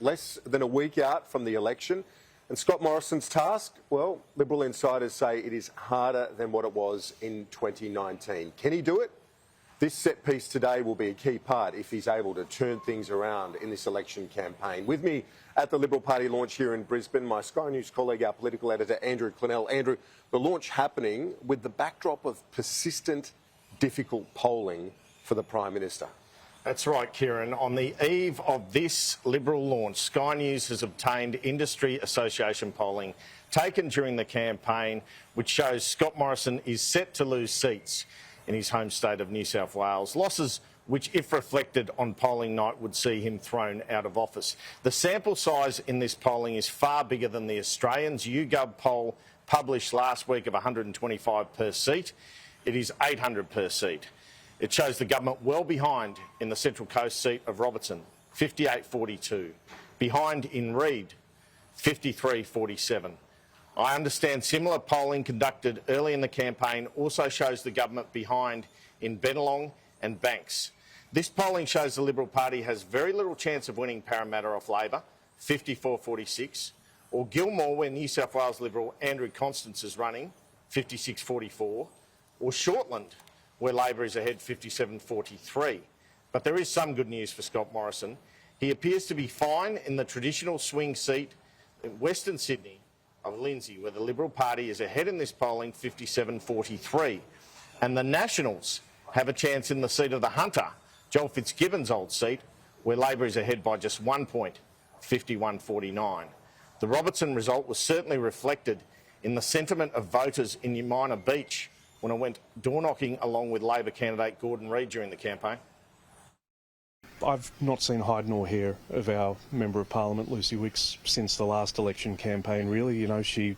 Less than a week out from the election, and Scott Morrison's task, well, Liberal insiders say it is harder than what it was in 2019. Can he do it? This set piece today will be a key part if he's able to turn things around in this election campaign. With me at the Liberal Party launch here in Brisbane, my Sky News colleague, our political editor, Andrew Clennell. Andrew, the launch happening with the backdrop of persistent, difficult polling for the Prime Minister. That's right, Kieran. On the eve of this Liberal launch, Sky News has obtained Industry Association polling taken during the campaign, which shows Scott Morrison is set to lose seats in his home state of New South Wales. Losses which, if reflected on polling night, would see him thrown out of office. The sample size in this polling is far bigger than the Australians YouGov poll published last week of 125 per seat. It is 800 per seat. It shows the government well behind in the Central Coast seat of Robertson, 58-42. Behind in Reid, 53-47. I understand similar polling conducted early in the campaign also shows the government behind in Bennelong and Banks. This polling shows the Liberal Party has very little chance of winning Parramatta off Labor, 54-46, or Gilmore, where New South Wales Liberal Andrew Constance is running, 56-44, or Shortland, where Labor is ahead 57-43. But there is some good news for Scott Morrison. He appears to be fine in the traditional swing seat in Western Sydney of Lindsay, where the Liberal Party is ahead in this polling 57-43. And the Nationals have a chance in the seat of the Hunter, Joel Fitzgibbon's old seat, where Labor is ahead by just 1 point, 51-49. The Robertson result was certainly reflected in the sentiment of voters in Umina Beach when I went door-knocking along with Labor candidate Gordon Reid during the campaign. I've not seen hide nor hair of our Member of Parliament, Lucy Wicks, since the last election campaign, really. You know, she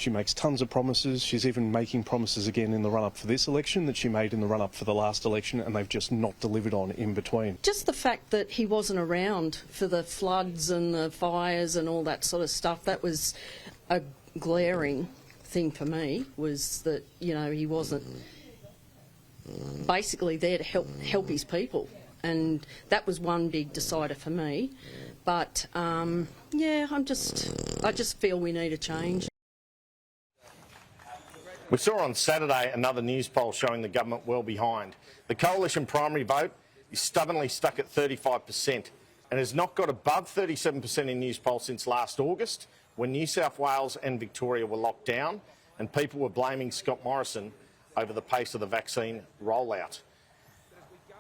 makes tons of promises. She's even making promises again in the run-up for this election that she made in the run-up for the last election, and they've just not delivered on in between. Just the fact that he wasn't around for the floods and the fires and all that sort of stuff, that was a glaring thing for me, was that, you know, he wasn't basically there to help his people. And that was one big decider for me. But, yeah, I just feel we need a change. We saw on Saturday another news poll showing the government well behind. The coalition primary vote is stubbornly stuck at 35% and has not got above 37% in news polls since last August, when New South Wales and Victoria were locked down and people were blaming Scott Morrison over the pace of the vaccine rollout.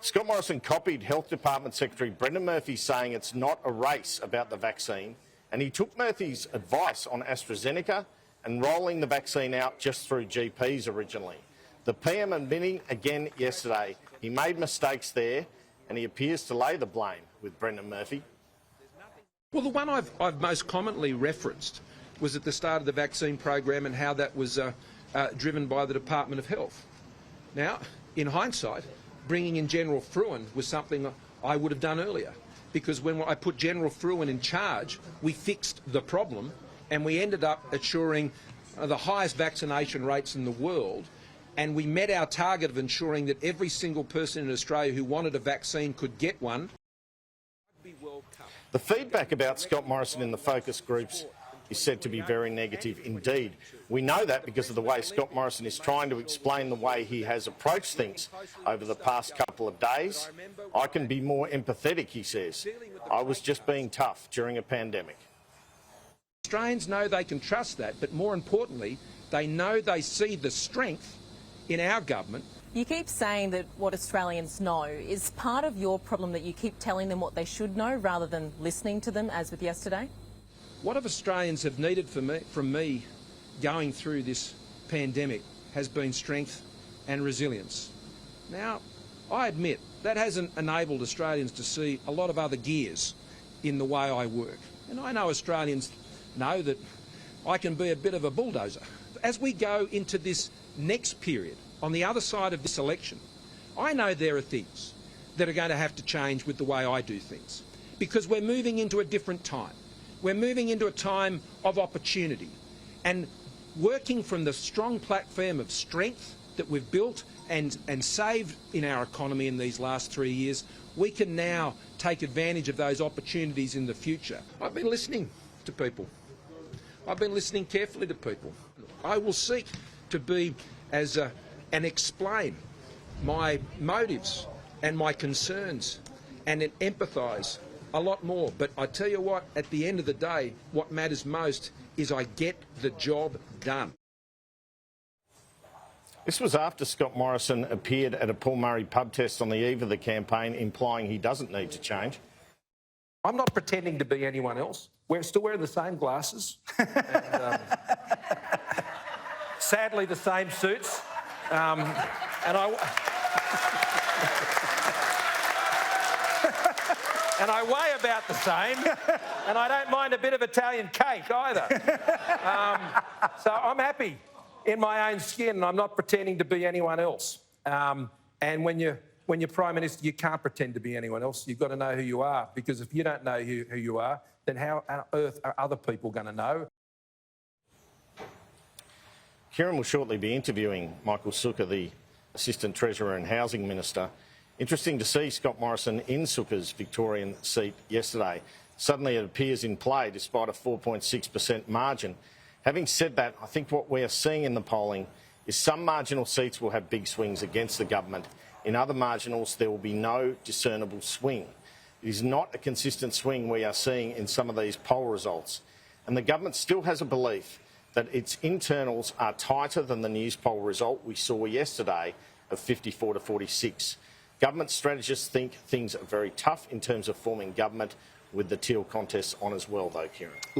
Scott Morrison copied Health Department Secretary Brendan Murphy saying it's not a race about the vaccine, and he took Murphy's advice on AstraZeneca and rolling the vaccine out just through GPs originally. The PM admitting again yesterday he made mistakes there, and he appears to lay the blame with Brendan Murphy. Well, the one I've most commonly referenced was at the start of the vaccine program and how that was driven by the Department of Health. Now, in hindsight, bringing in General Fruin was something I would have done earlier, because when I put General Fruin in charge, we fixed the problem and we ended up assuring the highest vaccination rates in the world, and we met our target of ensuring that every single person in Australia who wanted a vaccine could get one. The feedback about Scott Morrison in the focus groups is said to be very negative indeed. We know that because of the way Scott Morrison is trying to explain the way he has approached things over the past couple of days. I can be more empathetic, he says. I was just being tough during a pandemic. Australians know they can trust that, but more importantly, they know they see the strength in our government. You keep saying that what Australians know. Is part of your problem that you keep telling them what they should know rather than listening to them, as with yesterday? What Australians have needed from me going through this pandemic has been strength and resilience. Now, I admit that hasn't enabled Australians to see a lot of other gears in the way I work. And I know Australians know that I can be a bit of a bulldozer. As we go into this next period, on the other side of this election, I know there are things that are going to have to change with the way I do things, because we're moving into a different time. We're moving into a time of opportunity, and working from the strong platform of strength that we've built and saved in our economy in these last 3 years, we can now take advantage of those opportunities in the future. I've been listening to people. I've been listening carefully to people. I will seek to be and explain my motives and my concerns and empathise a lot more. But I tell you what, at the end of the day, what matters most is I get the job done. This was after Scott Morrison appeared at a Paul Murray pub test on the eve of the campaign, implying he doesn't need to change. I'm not pretending to be anyone else. We're still wearing the same glasses. And, sadly, the same suits. And I weigh about the same, and I don't mind a bit of Italian cake either. So I'm happy in my own skin, and I'm not pretending to be anyone else. And when you're Prime Minister, you can't pretend to be anyone else. You've got to know who you are, because if you don't know who you are, then how on earth are other people going to know? Kieran will shortly be interviewing Michael Sukkar, the Assistant Treasurer and Housing Minister. Interesting to see Scott Morrison in Sukkar's Victorian seat yesterday. Suddenly it appears in play despite a 4.6% margin. Having said that, I think what we are seeing in the polling is some marginal seats will have big swings against the government. In other marginals, there will be no discernible swing. It is not a consistent swing we are seeing in some of these poll results. And the government still has a belief that its internals are tighter than the news poll result we saw yesterday of 54 to 46. Government strategists think things are very tough in terms of forming government, with the Teal contest on as well, though, Kieran.